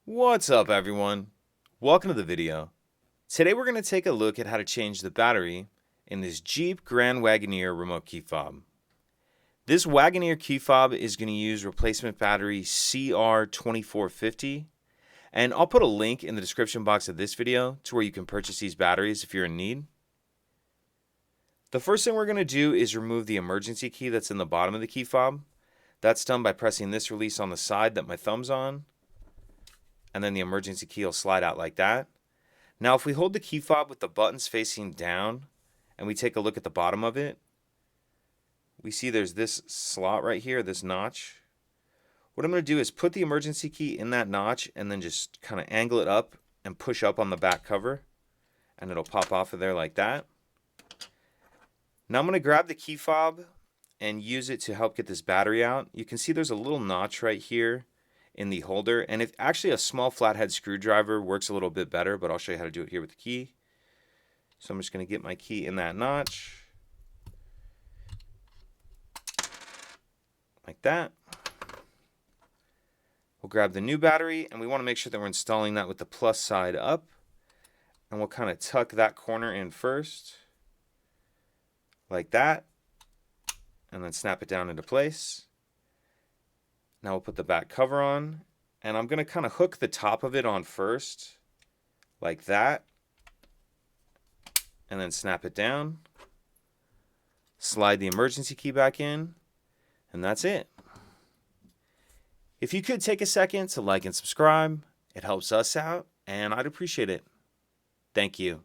What's up, everyone? Welcome to the video. Today we're going to take a look at how to change the battery in this Jeep Grand Wagoneer remote key fob. This Wagoneer key fob is going to use replacement battery CR2450, and I'll put a link in the description box of this video to where you can purchase these batteries if you're in need. The first thing we're going to do is remove the emergency key that's in the bottom of the key fob. That's done by pressing this release on the side that my thumb's on, and then the emergency key will slide out like that. Now if we hold the key fob with the buttons facing down and we take a look at the bottom of it, we see there's this slot right here, this notch. What I'm going to do is put the emergency key in that notch and then just kind of angle it up and push up on the back cover, and it'll pop off of there like that. Now I'm going to grab the key fob and use it to help get this battery out. You can see there's a little notch right here in the holder, and if actually a small flathead screwdriver works a little bit better, but I'll show you how to do it here with the key. So I'm just going to get my key in that notch like that. We'll grab the new battery, and we want to make sure that we're installing that with the plus side up, and we'll kind of tuck that corner in first like that, and then snap it down into place. Now we'll put the back cover on, and I'm going to kind of hook the top of it on first, like that, and then snap it down. Slide the emergency key back in, and that's it. If you could take a second to like and subscribe, it helps us out, and I'd appreciate it. Thank you.